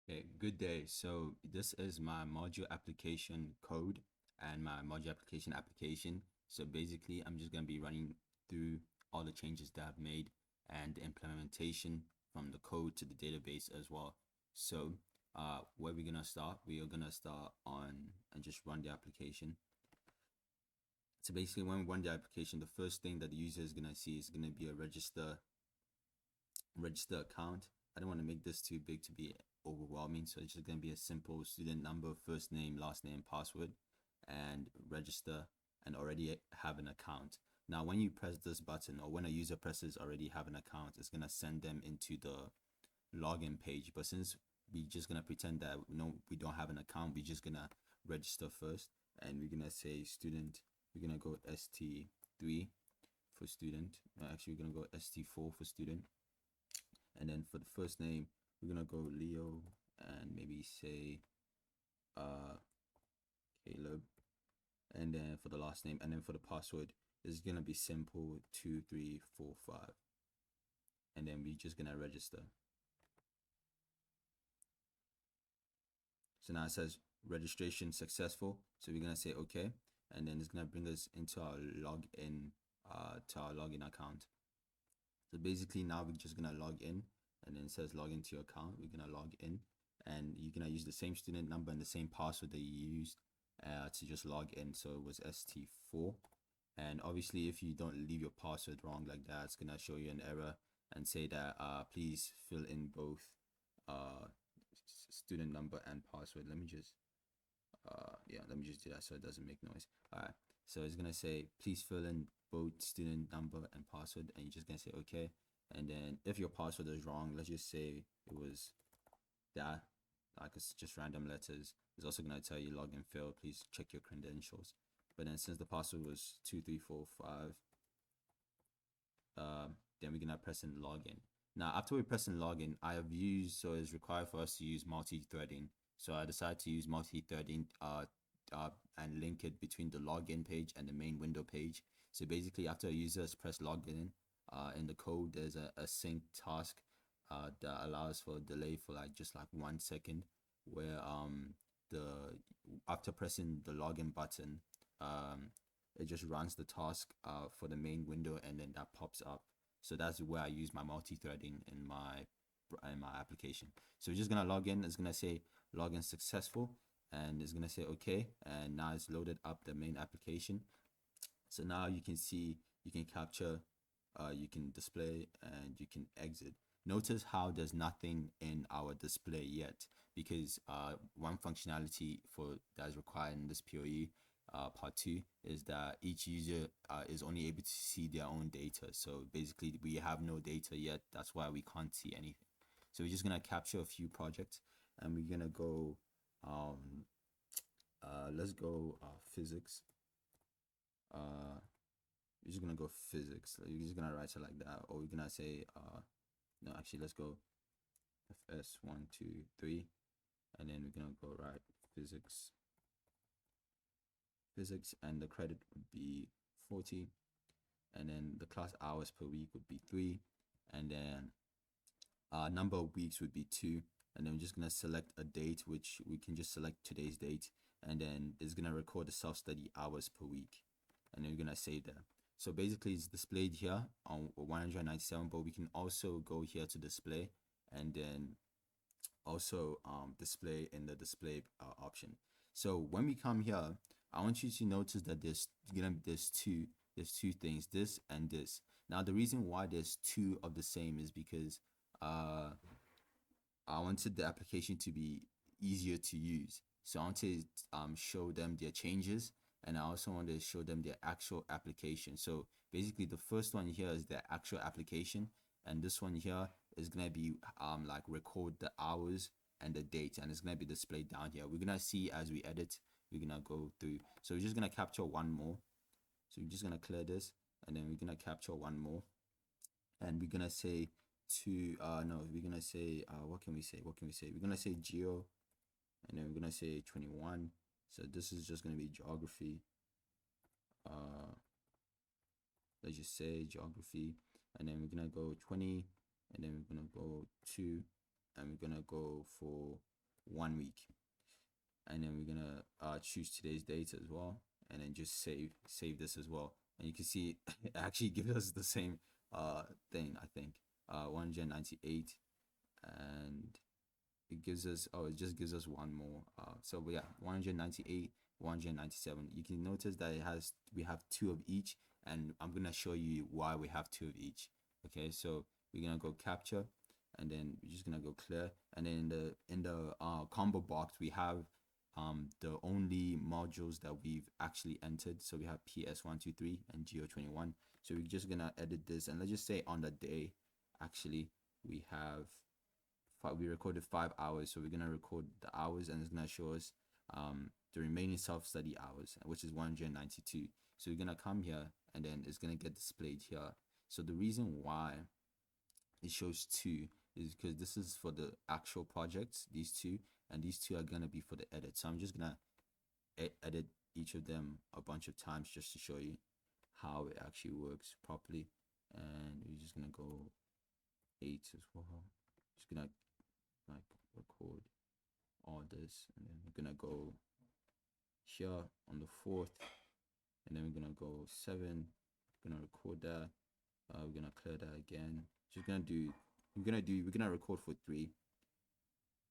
Okay, good day. So this is my module application code and my module application. So basically, I'm just going to be running through all the changes that I've made and the implementation from the code to the database as well. So where we're going to start, we are going to start on and just run the application. So basically, when we run the application, the first thing that the user is going to see is going to be a register account. I don't want to make this too big to be overwhelming, so it's just going to be a simple student number, first name, last name, password, and register, and already have an account. Now when you press this button, or when a user presses already have an account, it's going to send them into the login page. But since we're just going to pretend that no, we don't have an account, we're just going to register first, and we're going to say student. We're going to go st3 for student. Actually, we're going to go st4 for student. And then for the first name, we're gonna go Leo and maybe say Caleb. And then for the last name, and then for the password, it's gonna be simple 2345. And then we're just gonna register. So now it says registration successful. So we're gonna say okay, and then it's gonna bring us into our login to our login account. So basically now we're just gonna log in, and then it says log into your account. We're gonna log in, and you're gonna use the same student number and the same password that you used to just log in. So it was st4, and obviously if you don't leave your password wrong like that, it's gonna show you an error and say that please fill in both uh, student number and password. Let me just let me just do that so it doesn't make noise. All right, so it's gonna say please fill in both student number and password, and you're just gonna say okay. And then if your password is wrong, let's just say it was that, like it's just random letters, it's also gonna tell you login failed, please check your credentials. But then since the password was 2345, then we're gonna press in login. Now after we press in login, I have used, so it's required for us to use multi-threading. So I decided to use multi-threading and link it between the login page and the main window page. So basically after a user has pressed login, in the code there's a sync task that allows for a delay for like just like 1 second, where the after pressing the login button, it just runs the task for the main window, and then that pops up. So that's where I use my multi-threading in my application. So we're just gonna log in. It's gonna say login successful, and it's gonna say okay. And now it's loaded up the main application. So now you can see, you can capture, you can display, and you can exit. Notice how there's nothing in our display yet, because one functionality for that is required in this POE part 2 is that each user is only able to see their own data. So basically we have no data yet. That's why we can't see anything. So we're just gonna capture a few projects, and we're gonna go let's go physics. We're just gonna go physics. You're just gonna write it like that, or we're gonna say no, actually let's go FS123, and then we're gonna go right physics, and the credit would be 40, and then the class hours per week would be 3, and then number of weeks would be 2, and then we're just gonna select a date, which we can just select today's date, and then it's gonna record the self-study hours per week, and then we're gonna save that. So basically it's displayed here on 197, but we can also go here to display, and then also display in the display option. So when we come here, I want you to notice that there's two things, this and this. Now the reason why there's two of the same is because I wanted the application to be easier to use. So I want to show them their changes, and I also want to show them their actual application. So basically the first one here is the actual application, and this one here is gonna be like record the hours and the date, and it's gonna be displayed down here. We're gonna see as we edit, we're gonna go through. So we're just gonna capture one more. So we're just gonna clear this, and then we're gonna capture one more, and we're gonna say to no, we're gonna say what can we say? We're gonna say geo, and then we're gonna say 21. So this is just gonna be geography. Uh, let's just say geography, and then we're gonna go 20, and then we're gonna go 2, and we're gonna go for 1 week. And then we're gonna choose today's date as well, and then just save this as well. And you can see it actually gives us the same thing, I think. 198, and it gives us, oh, it just gives us one more. So yeah, 198, 197. You can notice that we have two of each, and I'm gonna show you why we have two of each. Okay, so we're gonna go capture, and then we're just gonna go clear, and then in the combo box we have the only modules that we've actually entered. So we have PS123 and Geo21. So we're just gonna edit this, and let's just say on the day, actually, we recorded 5 hours. So we're gonna record the hours, and it's gonna show us the remaining self-study hours, which is 192. So we're gonna come here, and then it's gonna get displayed here. So the reason why it shows two is because this is for the actual projects, these two, and these two are gonna be for the edit. So I'm just gonna edit each of them a bunch of times just to show you how it actually works properly. And we're just gonna go 8 as well. Just gonna like record all this, and then we're gonna go here on the 4th, and then we're gonna go 7. We're gonna record that. We're gonna clear that again. We're gonna record for 3.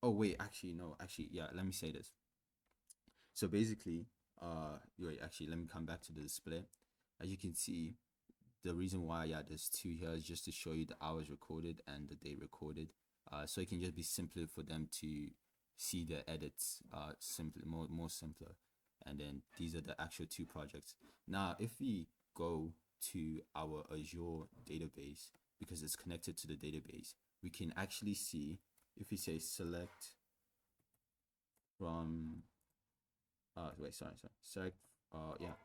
Oh wait, actually no, yeah, let me say this. So basically, wait, actually, let me come back to the display. As you can see, the reason why, yeah, there's 2 here is just to show you the hours recorded and the day recorded. So it can just be simpler for them to see the edits, more simpler. And then these are the actual 2 projects. Now, if we go to our Azure database, because it's connected to the database, we can actually see, if we say select from,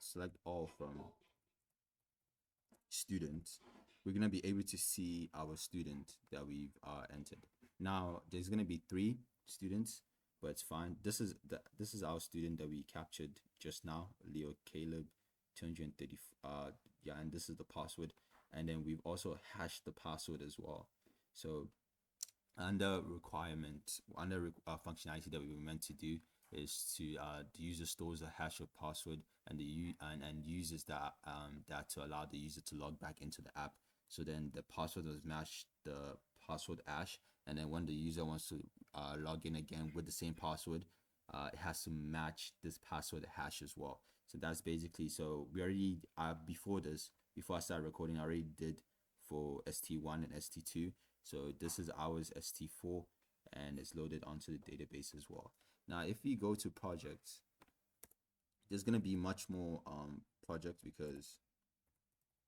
select all from students, we're going to be able to see our student that we've entered. Now there's going to be 3 students, but it's fine. This is our student that we captured just now, Leo Caleb 230. Yeah, and this is the password, and then we've also hashed the password as well. So under functionality that we were meant to do is to the user stores a hash of password, and and uses that to allow the user to log back into the app. So then the password was matched the password hash, and then when the user wants to log in again with the same password, it has to match this password hash as well. So that's basically, so we already before I started recording, I already did for ST1 and ST2. So this is ours ST4, and it's loaded onto the database as well. Now, if we go to projects, there's gonna be much more projects, because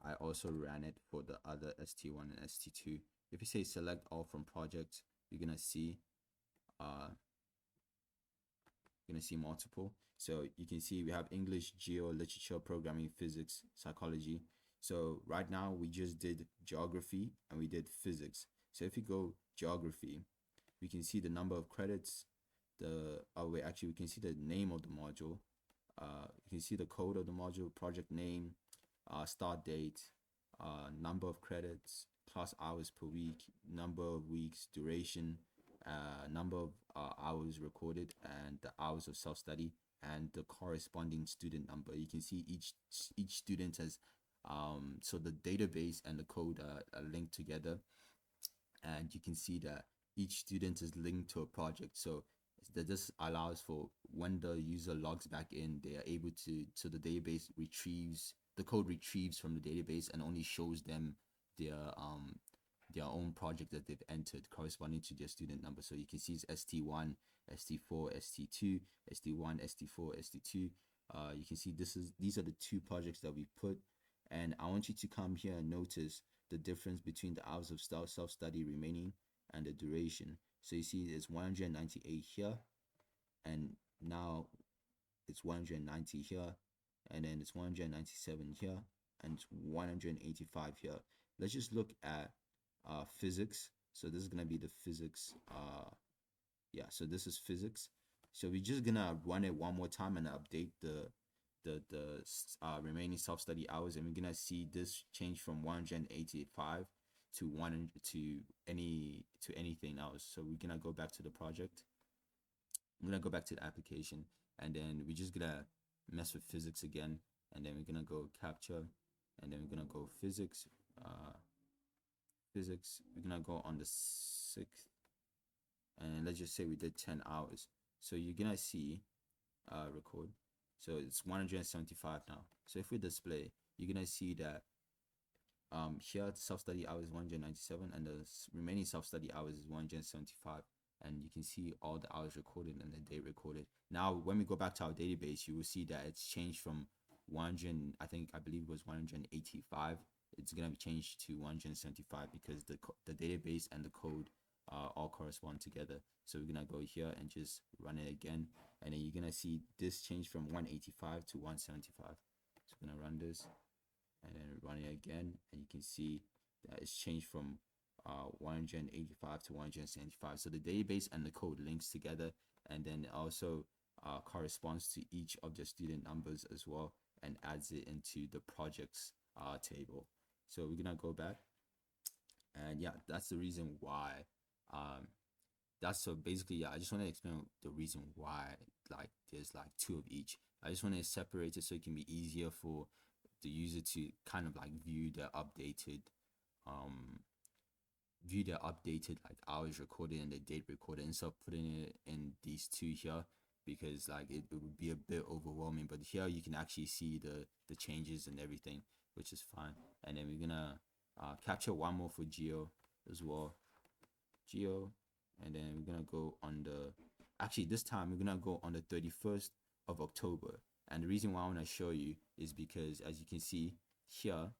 I also ran it for the other ST1 and ST2. If you say select all from projects, you're gonna see multiple. So you can see we have English, Geo, Literature, Programming, Physics, Psychology. So right now we just did Geography and we did Physics. So if you go Geography, we can see the number of credits, we can see the name of the module. You can see the code of the module, project name, start date, number of credits, class hours per week, number of weeks, duration, number of hours recorded, and the hours of self-study, and the corresponding student number. You can see each student has so the database and the code are linked together, and you can see that each student is linked to a project. So that this allows for when the user logs back in, they are able to, so the database the code retrieves from the database and only shows them their own project that they've entered corresponding to their student number. So you can see it's ST1, ST4, ST2, ST1, ST4, ST2. You can see these are the 2 projects that we put, and I want you to come here and notice the difference between the hours of self-study remaining and the duration. So you see it's 198 here, and now it's 190 here, and then it's 197 here, and it's 185 here. Let's just look at physics. So this is gonna be the physics. So this is physics. So we're just gonna run it one more time and update the remaining self-study hours, and we're gonna see this change from 185 to anything else. So we're gonna go back to the project, I'm gonna go back to the application, and then we're just gonna mess with physics again, and then we're gonna go capture, and then we're gonna go physics, physics. We're gonna go on the 6th, and let's just say we did 10 hours. So you're gonna see record. So it's 175 now. So if we display, you're gonna see that here self-study hours is 197, and the remaining self-study hours is 175. And you can see all the hours recorded and the date recorded. Now when we go back to our database, you will see that it's changed from 100, I believe it was 185. It's gonna be changed to 175 because the database and the code all correspond together. So we're gonna go here and just run it again, and then you're gonna see this change from 185 to 175. So we're gonna run this and then run it again, and you can see that it's changed from 185 to 175. So the database and the code links together, and then it also corresponds to each of the student numbers as well, and adds it into the projects table. So we're gonna go back, and yeah, that's the reason why. That's so basically, yeah, I just want to explain the reason why like there's like two of each. I just want to separate it so it can be easier for the user to kind of like um view the updated like hours recorded and the date recorded, instead of putting it in these two here, because like it would be a bit overwhelming. But here you can actually see the changes and everything, which is fine. And then we're gonna capture one more for geo as well, geo, and then we're gonna go on the, actually this time we're gonna go on the 31st of October. And the reason why I want to show you is because, as you can see here,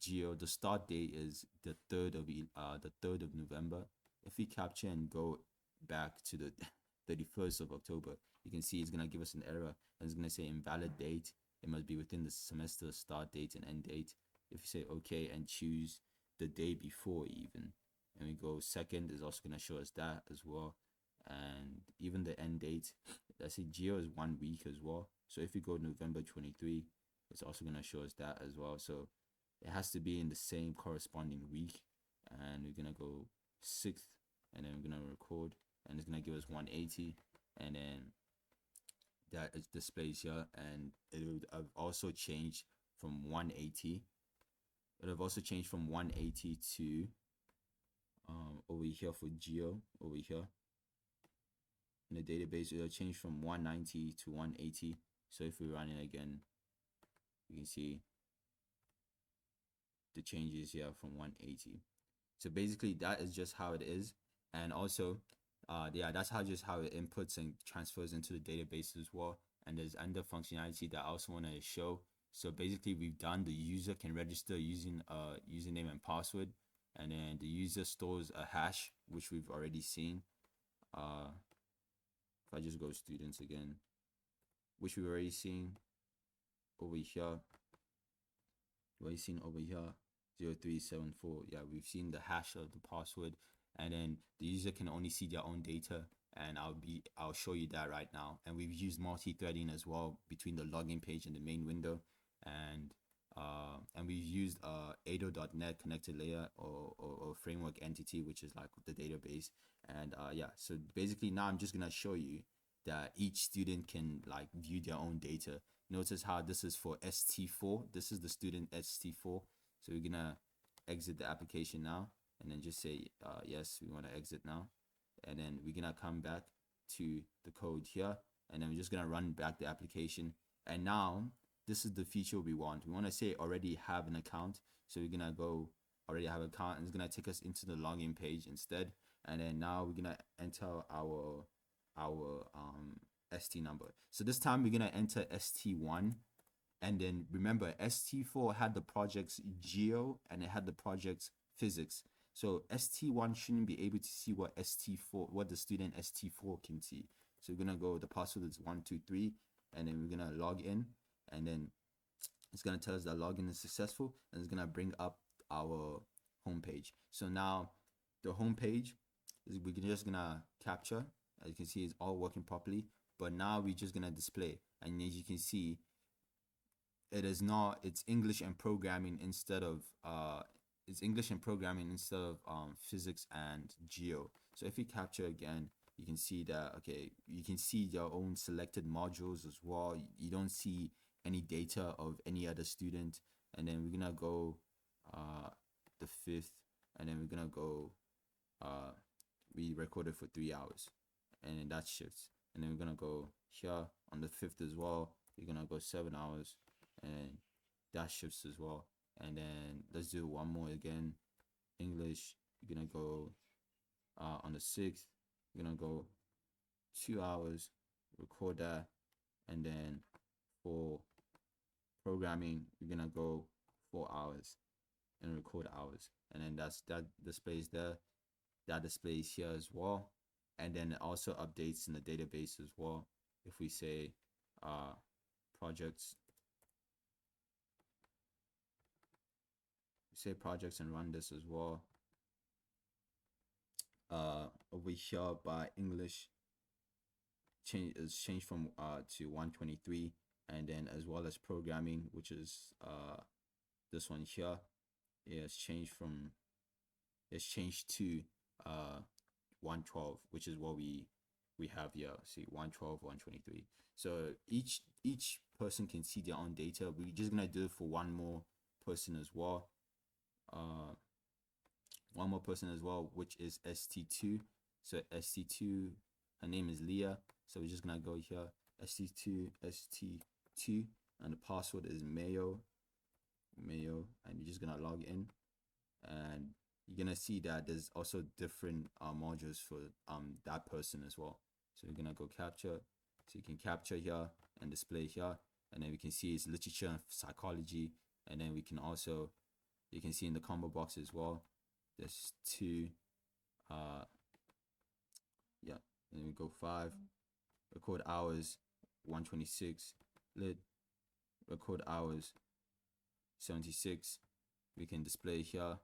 geo, the start date is the 3rd of November. If we capture and go back to the 31st of October, you can see it's gonna give us an error, and it's gonna say invalid date. It must be within the semester start date and end date. If you say okay and choose the day before even, and we go second, is also gonna show us that as well. And even the end date, let's say geo is 1 week as well. So if we go November 23, it's also gonna show us that as well. So it has to be in the same corresponding week. And we're gonna go 6th, and then we're gonna record, and it's gonna give us 180, and then that is displays here. And it would have also changed from 180. It would have also changed from 180 to over here for geo, over here in the database, it'll change from 190 to 180. So if we run it again, you can see the changes here from 180. So basically that is just how it is. And also yeah, that's how it inputs and transfers into the database as well. And there's under functionality that I also want to show. So basically we've done the user can register using username and password, and then the user stores a hash, which we've already seen. If I just go students again, which we've already seen over here. What you seen over here, 0374. Yeah, we've seen the hash of the password, and then the user can only see their own data, and I'll show you that right now. And we've used multi-threading as well between the login page and the main window, and we've used ado.net connected layer or framework entity, which is like the database. And yeah, so basically now I'm just gonna show you that each student can like view their own data. Notice how this is for ST4. This is the student ST4. So we're gonna exit the application now, and then just say yes, we want to exit now. And then we're gonna come back to the code here, and then we're just gonna run back the application. And now this is the feature we want. We want to say already have an account. So we're gonna go already have an account, and it's gonna take us into the login page instead. And then now we're gonna enter our ST number. So this time we're gonna enter ST1, and then remember ST4 had the projects geo and it had the projects physics. So ST1 shouldn't be able to see what the student ST4 can see. So we're gonna go, the password is 123, and then we're gonna log in, and then it's gonna tell us that login is successful, and it's gonna bring up our home page. So now the home page is, we're just gonna capture. As you can see, it's all working properly, but now we're just gonna display, and as you can see, it's English and programming instead of physics and geo. So if we capture again, you can see that, okay, you can see your own selected modules as well. You don't see any data of any other student. And then we're gonna go the 5th, and then we're gonna go we recorded for 3 hours, and then that shifts. And then we're gonna go here on the 5th as well. You're gonna go 7 hours, and that shifts as well. And then let's do one more again. English, you're gonna go on the 6th, you're gonna go 2 hours, record that. And then for programming, you're gonna go 4 hours and record hours. And then that displays there, that displays here as well. And then it also updates in the database as well. If we say projects, and run this as well. Over here by English, is changed from to 123, and then as well as programming, which is this one here, it's changed to 112, which is what we have here. See, 112, 123. So each person can see their own data. We're just gonna do it for one more person as well. Which is ST2. So ST2, her name is Leah. So we're just gonna go here, ST2, and the password is Mayo, and you're just gonna log in, and you're gonna see that there's also different modules for that person as well. So we're gonna go capture. So you can capture here and display here, and then we can see it's literature and psychology. And then we can also, you can see in the combo box as well, there's 2 yeah, and then we go 5, record hours 126, lit, record hours 76. We can display here,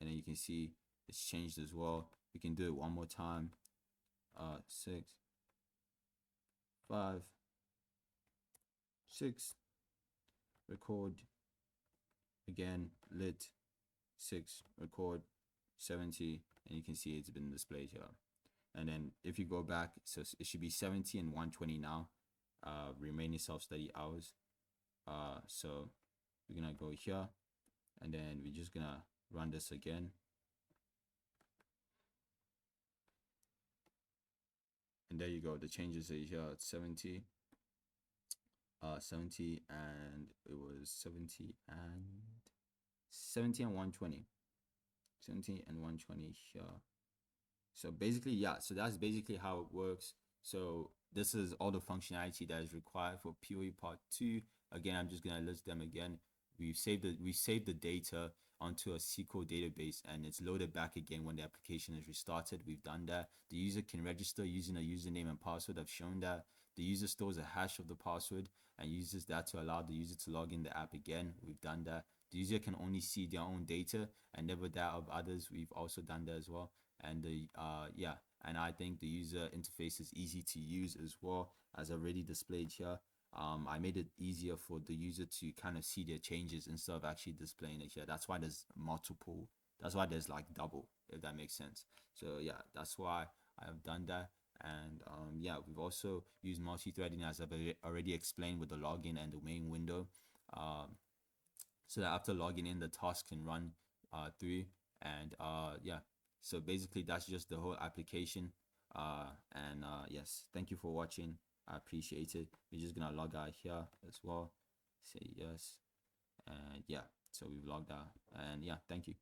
and then you can see it's changed as well. We can do it one more time. 6, 5, 6, record again, lit, 6, record 70, and you can see it's been displayed here. And then if you go back, so it should be 70 and 120 now, remaining self-study hours. So we're gonna go here, and then we're just gonna run this again. And there you go, the changes are here at 70, 70, and it was 70 and 120, 70 and 120 here. So basically, yeah, so that's basically how it works. So this is all the functionality that is required for POE part 2. Again, I'm just gonna list them again. We saved the data onto a SQL database, and it's loaded back again when the application is restarted. We've done that. The user can register using a username and password. I've shown that. The user stores a hash of the password and uses that to allow the user to log in the app again. We've done that. The user can only see their own data and never that of others. We've also done that as well. And yeah, and I think the user interface is easy to use as well, as already displayed here. I made it easier for the user to kind of see their changes instead of actually displaying it here. That's why there's multiple, that's why there's like double, if that makes sense. So yeah, that's why I have done that. And yeah, we've also used multi-threading, as I've already explained, with the login and the main window, so that after logging in, the task can run through. And yeah, so basically that's just the whole application. And yes, thank you for watching. I appreciate it. We're just gonna log out here as well, say yes, and yeah, so we've logged out. And yeah, thank you.